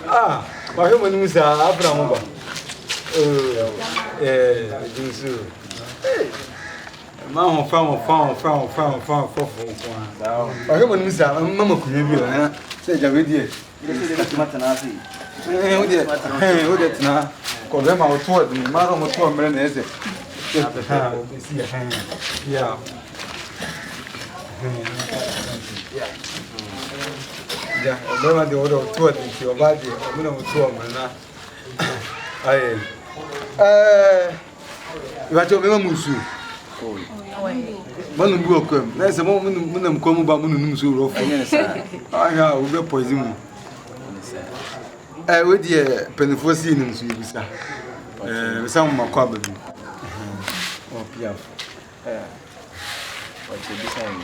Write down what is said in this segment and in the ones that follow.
Ah, why you want to say Abraham? Jinsu. Hey, Mamma found. I heard when Miss Mamma could be said, Javier. Who did now? Call them out toward me, Madame was 4 minutes. Yeah. Yeah, I the order of 2 into your body, a minimum of 2 now. You are talking about Musu. One of welcome. There's a moment when I'm coming back on Musu. I have a poison. I would hear Penforesy in Susa. Some of my carbon. Oh, Piaf. What you decide?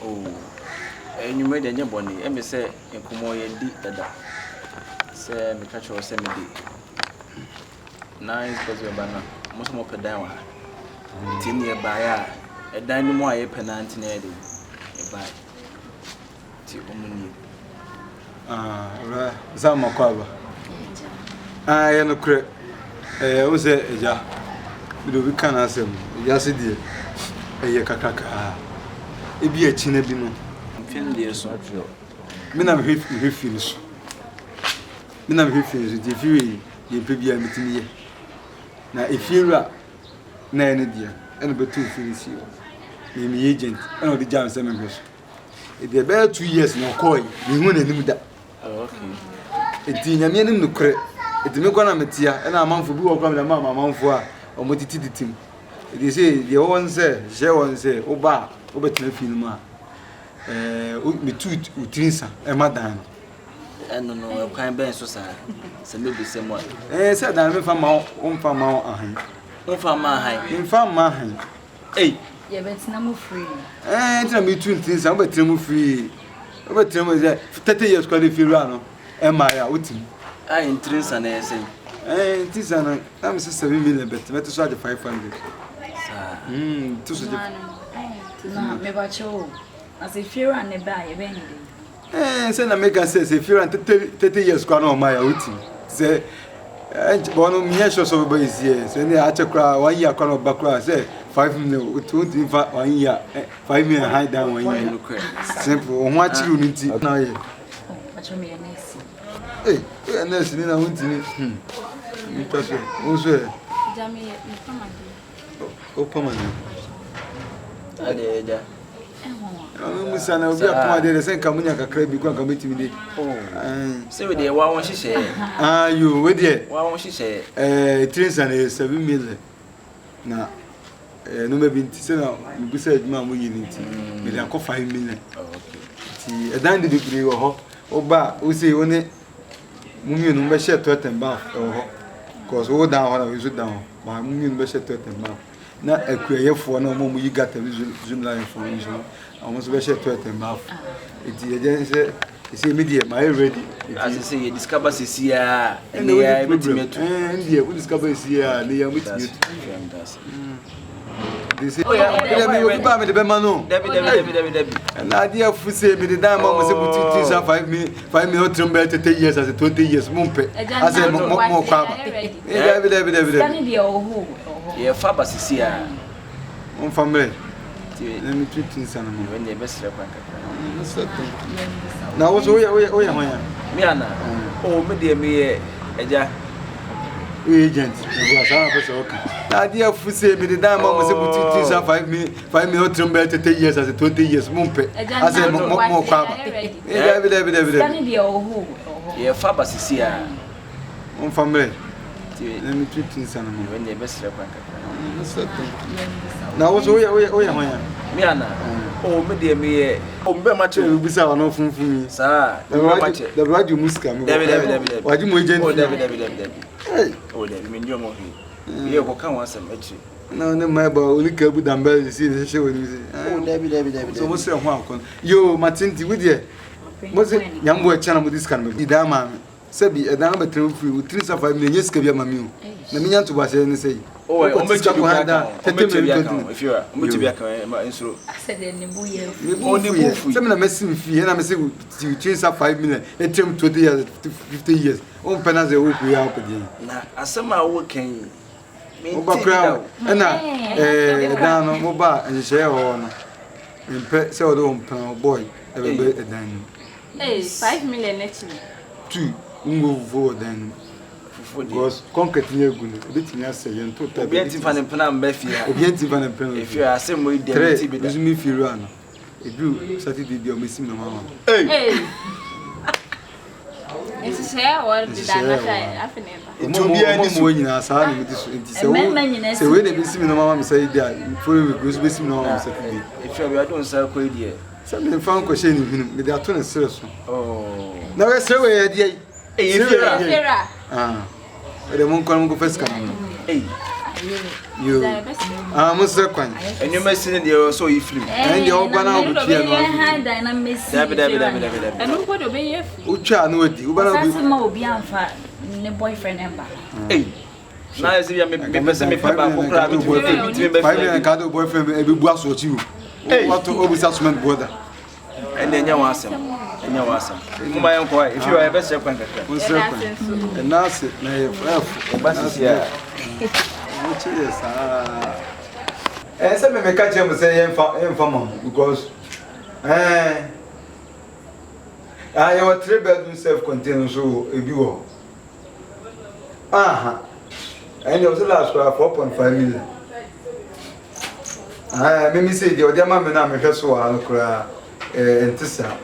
Oh, and you made a new bonny, and me say, and Kumoy and deep that. Say, me catch your semi. Nice, because you're banner, most more per down. 10 year by a dynamo, a penant in Eddie. A bite. Some of cover. I am a crack. I was a jar. We can't ask him. Yes, it did. A yakaka. It be a chinabino. I'm feeling dear so. Minam refuse. Minam refuse. If you be a meeting. Now, if you're a nanny dear, and but 2 feels you. Name the agent, and all the jam seminars. If they're about 2 years, no coy, you won't do that. Okay. It's in a minimum to create. It's no one amateur, and I'm on for blue or mamma for or motivated team. It is the one say, Sharon say, Oba, over Telefilma. Me two Utrinsa, and Madame. And no, I can't bear society. So maybe someone. Said I'm from my own farm. In farm, my hey. Yeah, but it's not free. Tell me 2 things. I'm better than free. Over 30 years, called if you run. Am I out? I intrinsic and I say, it is an I'm 7 million, but let's try the 500. To such No, maybe I show. As if you're on the buy of anything. Send a make says if you're 30 years gone on my outing. Say, one of me shows over his years. And I actually cry 1 year corner back. Say, 5 million, 1 year, 5 million high down 1 year. Simple, what you need to know. What you mean, Nancy? Hey, and that's in a winter. Also, Jamie, open. Miss Anna will be upon the same communion crab because committee with it. say with the one she said. Ah, you with it? Why she say? Trains and 7 million. Now, no, maybe you said, Mamma, we need to 5 million. Okay. A dandy degree or Oba, we say only Mummy number share 12 and bath or cause all down when I sit down. My Mummy number share 12 and bath. Not a queer for no more you got a Zoom line for you. I was share 12 and bath. It's immediate, my ready. As I say, you discover this year and they are able to meet. And we discover this year, they are with you. They say, oh, yeah, the Bemano. Debbie. And idea of say, me the diamond was able to teach 5 minutes to 30 years as a 20 years mumpe. As a more crab. Debbie. Yeah, Fabas is here. On family. Let me treat in San when they best record. Now, what's Oyaa? Miana. Oh, me dear me, Eja. Agent, the idea of say, me the diamond was able to teach 5 minutes to 30 years as a 20 years mumpe. As a more crab. Yeah, Fabas is here. On family. Let me treat in San when they best record. Now, what's Oyaa? Miana. Oh, me dear me. Oh, be much will be sour no from me. Sir, the radio Musca. Debbie. Why do you agent? Oh, Debbie. Oh, Debbie, mean your movie. You will come once and met you. No, my boy, only Kabu Dumbbell, you see the show. Oh, Debbie. So, what's your one? You, Martinti, with you. Was it young boy channel with this kind of Dama? Sabi, a number 3 with 3 of 5 million years, Kabia Mamu. The Minion to was any say. Oh, I'm going to be if you are, I'm going to be a Suro. I said in the buoy. Only some of the fee, and I'm saying you change up 5 million, and 20 years, 50 years. Oh, Penas, they will be out again. Now, as some are working. Crowd, and down mobile and share on. And pet so don't boy, every bit a dining. Hey, 5 million next week. 2 move forward then. Because conquer near good, a bit in us, and took the Bianti Van and Penam Beffia. Bianti Van and Penam. If you are same way, does me if you run. If you Saturday, you're missing the mama. Hey, it's a share or did I not have never? It will be any more in our son with this. So when they miss me, no mama say that for goes missing no Saturday. If you are doing so quite dear. Something found question him with their turn of serious. Oh, now let's say we're dear. Ah. The monk can go first coming. Hey, you must second. And you may see the so if you and your banana will be and I miss and who would obey you? Ucha, no, you will be unfair. The boyfriend ember. Hey, now I see me 5 million boyfriend, every boss what you. What to always assessment brother. And then you ask him. And you ask him. My uncle, if you are a best second, and now sit, but yeah. Which is and some may catch him say, because I have a 3-bedroom self-contained so a view. Aha, and there was the last 4.5 million. I may say the other man, I'm a vessel, I'll cry and Tissa.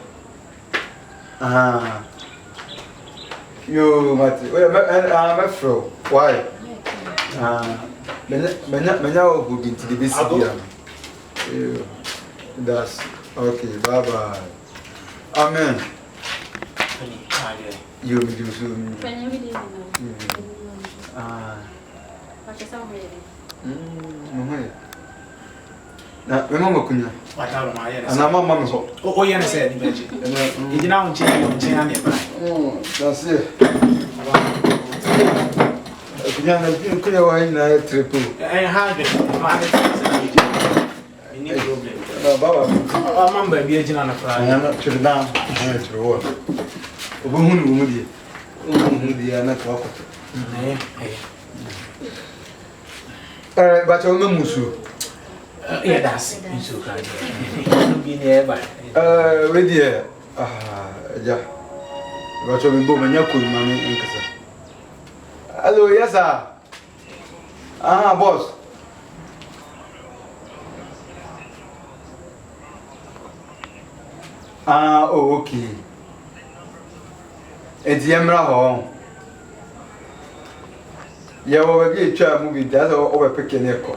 Ah, you, I'm a fro. Why? Menya would be to the basic. That's okay, bye bye. Amen. You will do soon. Now, remember, Kunya. And I'm mamma. Oh, yes, said, you did not change That's it. Kunya, why not triple? I had it. Baba, I remember being on a Friday. I am not to the down. I am to the water. Whom would you? They are not walking. But I'm a musu. Yeah, that's it. So kind. Be nearby. With you. Yeah. But you'll be booming your cool money in Casa. Hello, yes, sir. Boss. Oh, okay. It's Yamra home. Yeah, we'll be a child movie. That's over picking echo.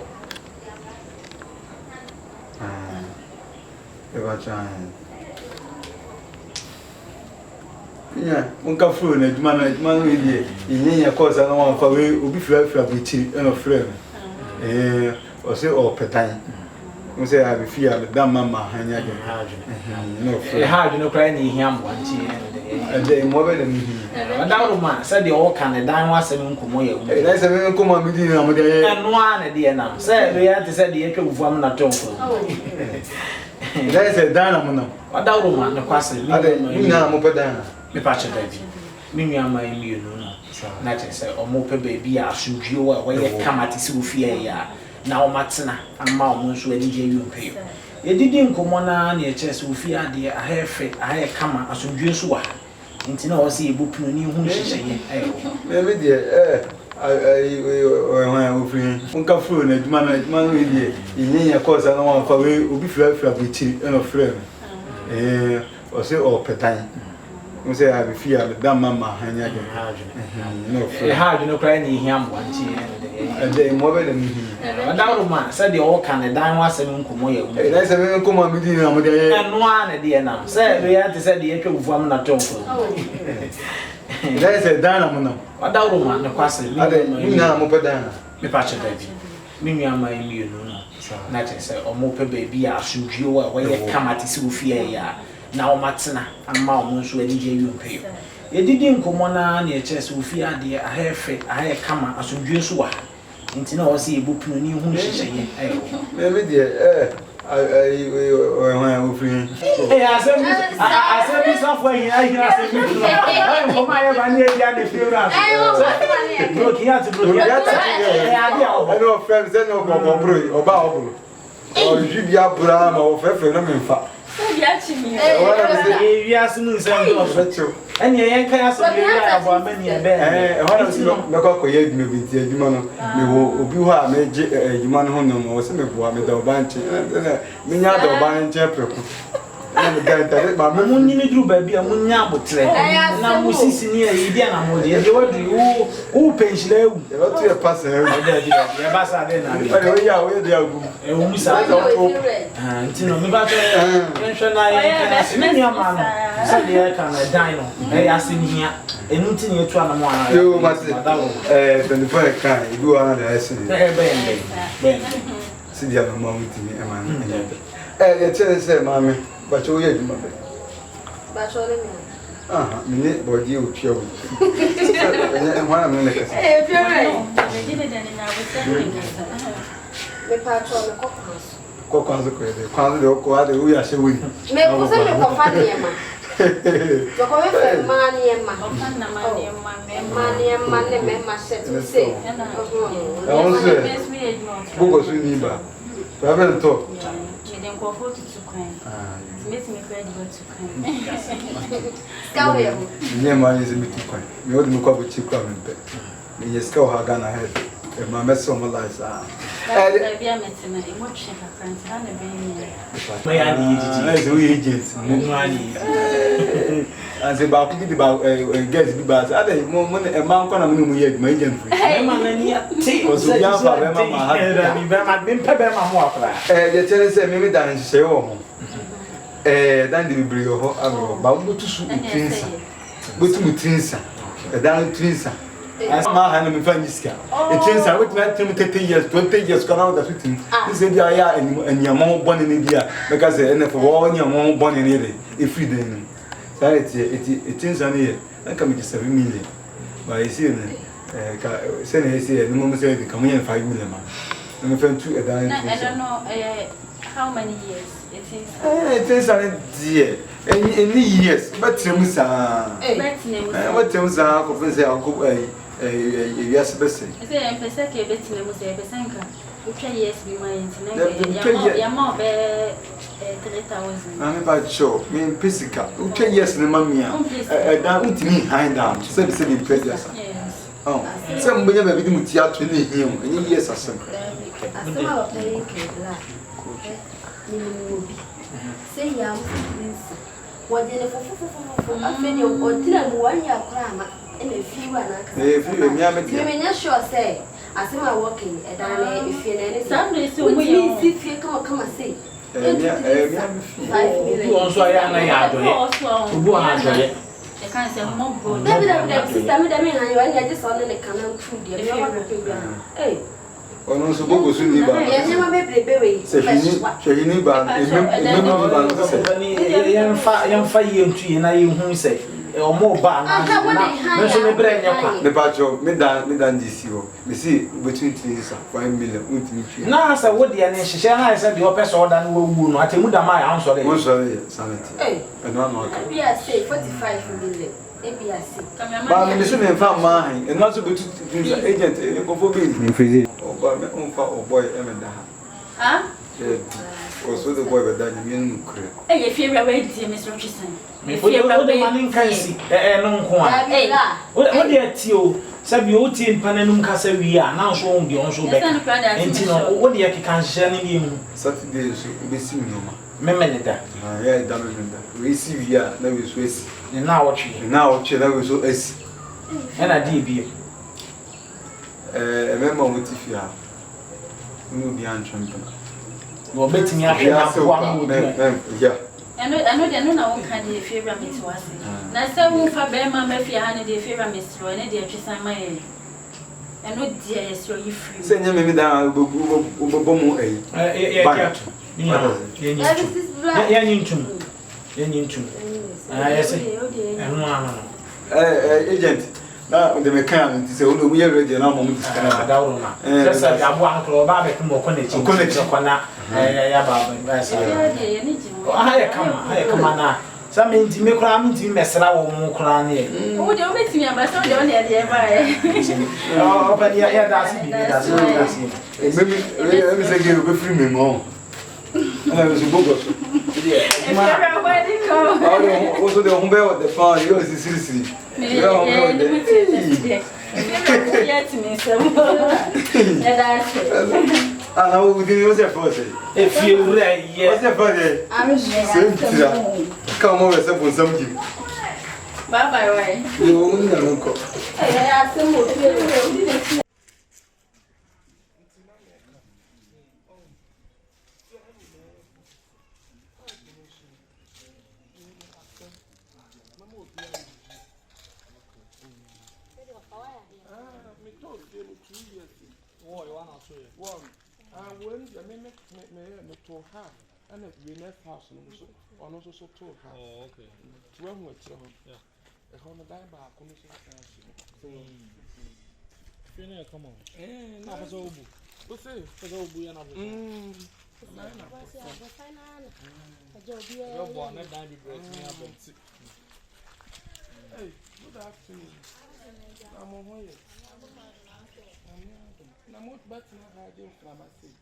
Yeah, one can fool it, man with you. In your course, I don't want for we will be flat with you and a friend. Or say, oh, petine. You say, I fear the damn mamma, and you had no crying in him one tea and they more than me. Madame man said the all can a dime was a uncomoy. That's a man come on with you, and one a dear now. Said we had to say the echo of one not talk. That's a dynamo. Madame man, the question, I didn't know Mopadana. Me patch baby. Me and my immune. Not say, or mope baby, I should you away come at his Sophia. Now, Matsina and Mounts when you pay. You didn't come on near chest Sophia, dear. I have fit, I have come as soon as you are. Into no see a book new whom she say, maybe dear, I won't come through it, man with you. In your course, I don't want for we will be flat with you and a friend. Or say, oh, petine. You say, I fear the damn mamma, and you had no crying in him one tea and they more than me. Madame man said the all can a dime was a uncomoy. That's a man come on with you, and one a dear now. Said we had to say the echo of one not talk. That's a dynamo. Madame man, the question, I didn't know Mopadana. Me patch baby. Me and my immune. Not say, or mope baby, I should you away come at his Sophia. Now, Matsina and Mounts when you pay. You didn't come on near chest Sophia, dear. I have fit, I have come as soon as you are. nti na o se ebu punu ni hu hyehyeye me de free. Hey, I said this for you. I said for my money and funeral. Look here to look at I know friends that no go bro oba obro. O jibi abura ma o fefe no me fa. We are soon saying, and you can't say about many a bear. What is no go ye me binti adwuma no me wo obi ho a me je adwuma no ho no mo se me boa me da obanche me nya da obanche preku na me ga ntare ma me munyi ni duru baabi a munya abotre na musisi ni e bia na mo de wadu wo penshila ewu e ba to e pass e ya ba sa de na o ya o de agu e wo musa nti no me ba to pension na ye kana sini ama no so de ka na dan no e ya sini hia enu nti ne etu ana mo ana yo ma se 24 kan e bi wa na da sini ben si dia no ma mutimi e ma ye tell say mama but you hear me but all me me body o twa wo e hwana me ne kasa eh feel right me did na we me patro me kokwanzo ko de kwanzo de ko ade wo ya she wo ni me ko se me ko fa ne ma to ko me fe ma ne ma ma ne me ma se tu se bugo su ni ba travel to then go for to kwan make me ready to kwan skawe ni ma ni se mi tu kwan me wo de me kwa bo chi kwa me pe me yes ka ha Ghana head e ma me so mo life be a meeting e mo check a friend na be ni me ya ni jiji na so we agent mo ani anse ba ku di ba guest bi ba ade mo e ma nko na mo mu ye ma agent free me ma na ni ti ko so ya fa be ma ha ni be ma be pe be ma mo akra ye tell say me dan se wo ho dan di bi ho abro ba mo tu su utinsa bo tu mutinsa dan utinsa as ma ha na me fa niska utinsa we tuna trim 30 years 20 years kana da fitin this say dia ya anyamo boni ni dia because ene for wo anyamo boni ni re e free den it is an year. I come to 7 million. But I see, send a say, no one said, come in 5 million. I'm friend to a dime. I don't know how many years it is. It is a dear. Any years, but Timusa. What Timusa, Professor, I'll go yes, best. I say, I'm Pesaki, Betty, was a Pesanka. Yes, be my internet. Yama 3,000. I'm about sure. Me in Pisica. Okay, yes, the mammy. Down to me, hind down. Said the prejudice. Yes. Oh, somebody ever been with you 20 him. Any years or something. Say, young what did I feel you or dinner 1 year cram and a few and sure say. As I'm walking, and if you're any Sunday, so we see if you come and see. 5 million. Also, I am a yard. I can't say more. Maybe that sister, I just on the canal through the hey. Oh, no, so go soon. You never made the baby. Say, you need young 5 year tree, and I who say. Or more bad. The Pacho, me dan this year. Me see between 5 million. Now, sir, what the NSC I said the opera saw than will not tell my answer. I'm sorry, sanity. And one more. Maybe I say 45 million. Maybe I say. But I'm missing found mine and not to go to agent. Go for me. Oh, boy, Emma. Huh? Also, the boy, but then you know. Hey, if you're away, Miss Rochison. If you're the money can see, no one. What dear Tio, Sabioti and Pananum Casa, we are now showing the onshore back. And what the can share in Saturday, so we see no more. Memenida. Yeah, damn, we see we are now is Swiss. And now what you now, Chela was so S. And I did be a member with if you are. We will be untrampled. Well, betting me up yeah. I know they know now can the favor me to us. Now, some for Bema, Mafia, and the favor Miss Roy, and the Tristan my age. And no dear, yes, you're free. Send me down, Bomo, agent. na de me kan nti se wo ye ready na mo muti kana da wo na just like abo an kro ba be ko na chi ko na ya ba sa ha kama na sa me nti me kra me nti mesra wo mu kra ne o de o betimi abasa o de o na de ba e o pa ya da si me se ge go free me mo ana me so bogo also the humbe of the power you is seriously ah now we didn't use it for say if you right what's the for I'm sure come over for something bye bye you no go when the minute me to her and the next house on also so to her. Oh, okay. To one with you. Yeah. A hundred die back on the same. Come on. Eh, not so good. What's it? For the old boy and other. Hey, good afternoon. I'm on here. I'm not better than I did from my seat.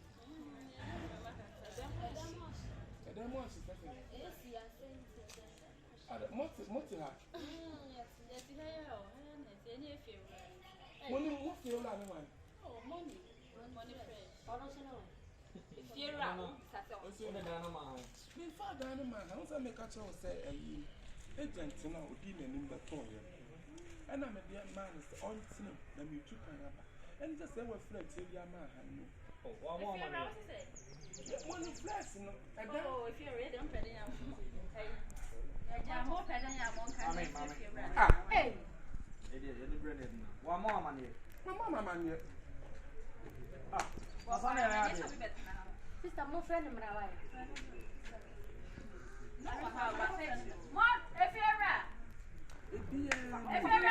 I don't want to say Money, what feel like one? Oh, money. Money fresh. If you're around, what's your dynamite? Before dynamite, I also make a choice say a agent to know dealing in the toy. And I'm a dear man is on team, then you took an and just say what friends in your man. Oh, one more money. Money flash, no. Oh, if you're ready, I'm ready. I'm more than I want. Hey. One more money. Mama, money. Ah, what's on there? Sister, more friend of my wife. What? If you're right. If you're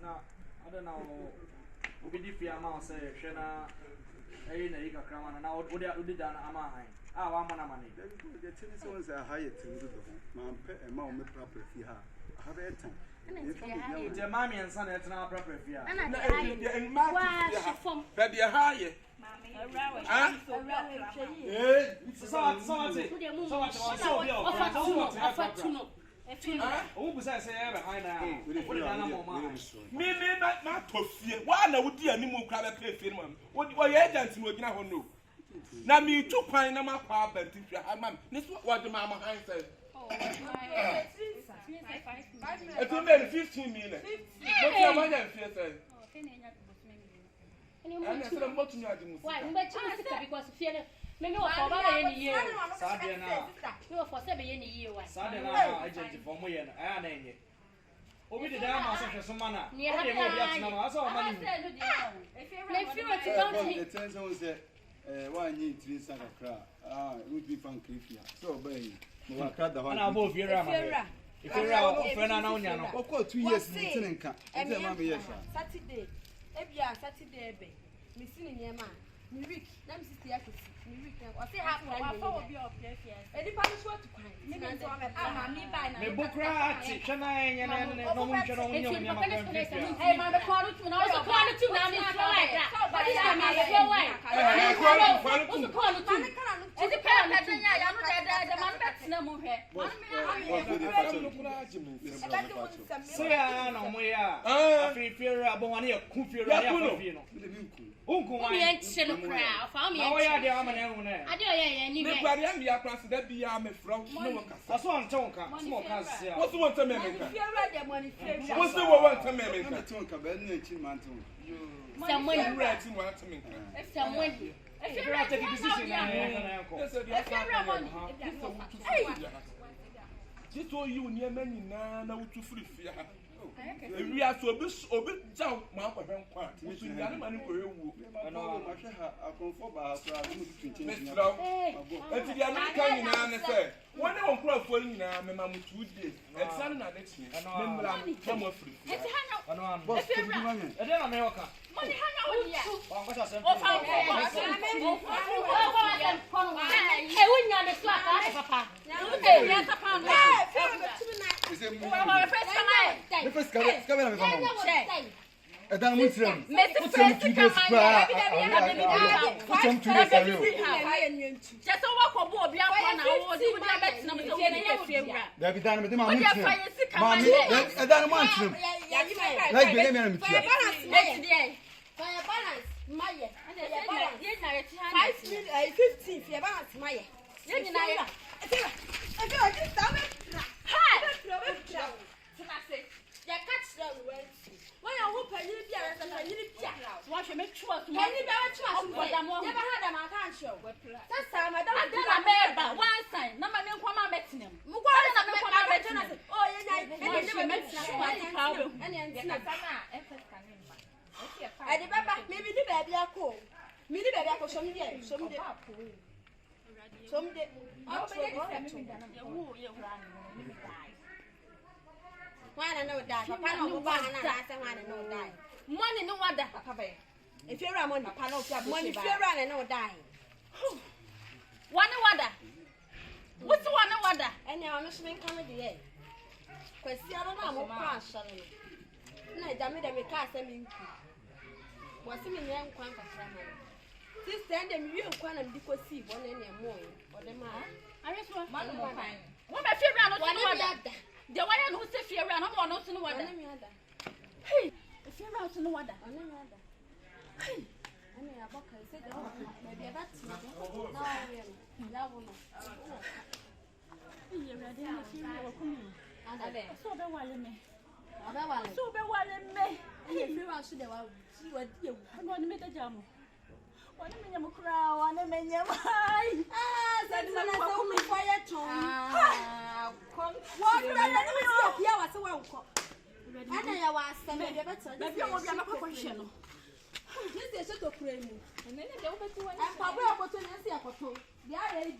Now, I don't know. We did fear amount say, Shana, you got crown, and now would be done. Am I? Ah, one money. The tennis ones are higher to my pet and mom proper if you have a time. The mammy and son at now proper if you are. And my but you're higher. Who was I say behind now? Me, not to fear. Why no dear Nimu crab play film? What your agents would not know. Now, me too pine on my papa and think you have mum. This what the mamma said. It's only 15 minutes. What's your mother fear? Why? Because fear. Maybe for any year. Saturday now. You were for 7 years. Saturday now, I just for me and I name it. Over the damn house of some manner. Near the I saw money. If you were why need 3 cents of crap? Ah, it would be fun, Cliffy. So, baby, no, I cut the whole above your rammer. If you're out of Fernando, of course, 2 years in camp. And then, Mamma, Saturday. Every Saturday, missing in your man. Nirik, let me see the accuracy. Nirik, I say half an hour will be up here. Any punish what to find. I'm me by now. Book right, Shana, and no one can only know. Hey, my call to now. Also, call it to now. It's like that. But it's my way. Also, call it to. It's a pen. The man that's no more here. Say no moya. Afi fiera bo wane ku fiera ya fi no. Unku wan. Me enche no kra. Fa me. Na oya de amane hu na. Ade oya ni me kwari am ya kranse da bia me from no kasa. Aso ante wonka. Smo ka se a. What's the one time me nka? Fiera de money fiera. What's the one time me nka? Ante wonka ba na echi manto. Someone Right in one time nka. someone If you take a decision na yanko. This all you near many na wutu free fear. We are so obi jaw ma kwa hwen kwa. Musu nyane mane ko ewu. Ano ma hwe ha akonfo ba so a mu twintin. Mestra. Enti dia no kan nyina ne se. Wone won krofo nyina me ma mutu de. Exam na next year. Me mra na mo free. eti hanya Ano an. Boss ko di ma me. E de na me yoka. money hanya wo dia Ba ko sa se. o fa e wonya me slack a papa e ya papa no Ese mu. we first come Me first ka na me famo. check Edan mu tirem. Messi Put some 2 days pra. Put some 2 days away. just over ko bo obi akwa na wo di dia bet na me so we na fiebra Da bi dan me de ma mu o dia tirem. fa yesi Ma kama me ne edan mu antirem. Like be me na me tia. let's dey Fire balance, Maya. And the balance. ye na ye ti 5 minutes, 15, fire balance, Maya. ye ni na ye I feel like this time. hi Hi. tina say Ya catch them well. When I hope I need beer, I need beer. wa hwe me chua to Can you bear trust? Never had a man can't show. That's time I I don't don't remember one sign na ma me kwa ma betinem Oh, I remember maybe the baby I call. Maybe baby I call some day. Someday. Why I know that? Papa no go and I say why I know die. money no wada Papa. If you're a money, Papa no money if you're running no die. one wada what's one wada And now I'm not coming the air. Question I don't know what shall no, damn it, I may cast them in. What's in young quanka from this stand them real quan and because see one in your morning or the man. I just want one more time what my favorite no wada the one who say fear and I'm not no wada hey if you're out no wada Hey, I mean, a book, I said, maybe a bat. No, you ready so be wale me otherwise, so be wale me and if you are should have see what you no me da jamo one me nyam kra one me nyam ai said, when I saw me quiet tone. Come, what did I do? I was a welcome. And I was sending a better. maybe I will be a question no This is a cream. and then they over to one And Papa, I want to see a photo. They are ready.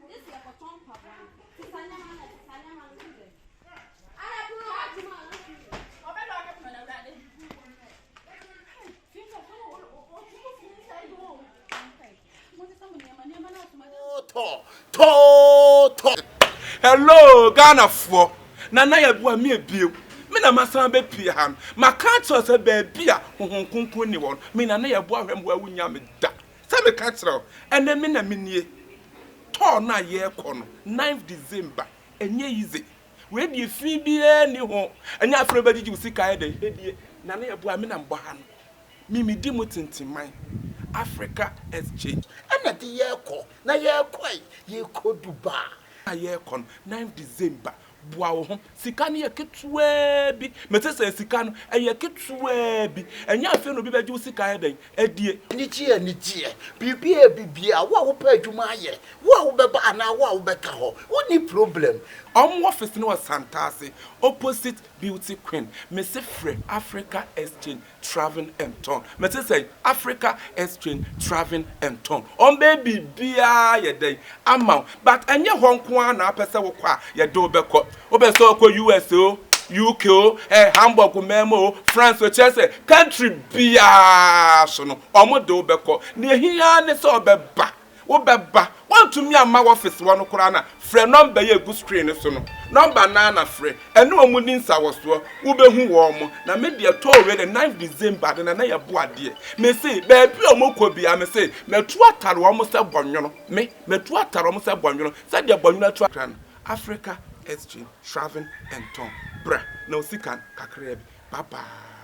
This is a photo, Papa. Hello, Ghana for. Nana YEBOAH me ebiem. Me na masan be pie han. Ma catch us a baby a honkonkon ni won. Me na YEBOAH hwem wa wunya me da. Say me catch her. And then me na me nie. To na ye ko no 9th December. Enye easy. We di fi bia ni ho. Enya afro ba digi usika e de. Hedie. Nana YEBOAH me na mbo han. Me di mo tintiman. Africa exchange. And at the year call, na year quite, ye could do bar. A year con 9th December. Boa sikani ye ketwe bi mete se sikano ye ketwe bi enya afi no bi ba ju sika ye den edie Nitie, bibia, what will pay to my year? What will be banana, what will be cow? What the problem? office no Santase opposite Beauty Queen Mr. Free Africa Exchange Travel and Town mete say Africa Exchange Travel and Town baby bia ye den amount but enye honko na apese wo kwa ye do beko obeso ko USA UK Hamburg memo France Chelsea country bia so no omodo beko ne hia ne so obeba obeba want to me ama office one kura na frɛ number ye go screen so no number na frɛ ene omuni nsa woso ubehu wo mo na me de to we the 9th December na YEBOAH de me say ba bi omokɔ bia me say metu atare wo mo se bɔnwono me metu atare wo mo se bɔnwono se de bɔnwono atu akran Africa exchange, traveling and Tom. Bra, no sikan kakrebi. Bye bye.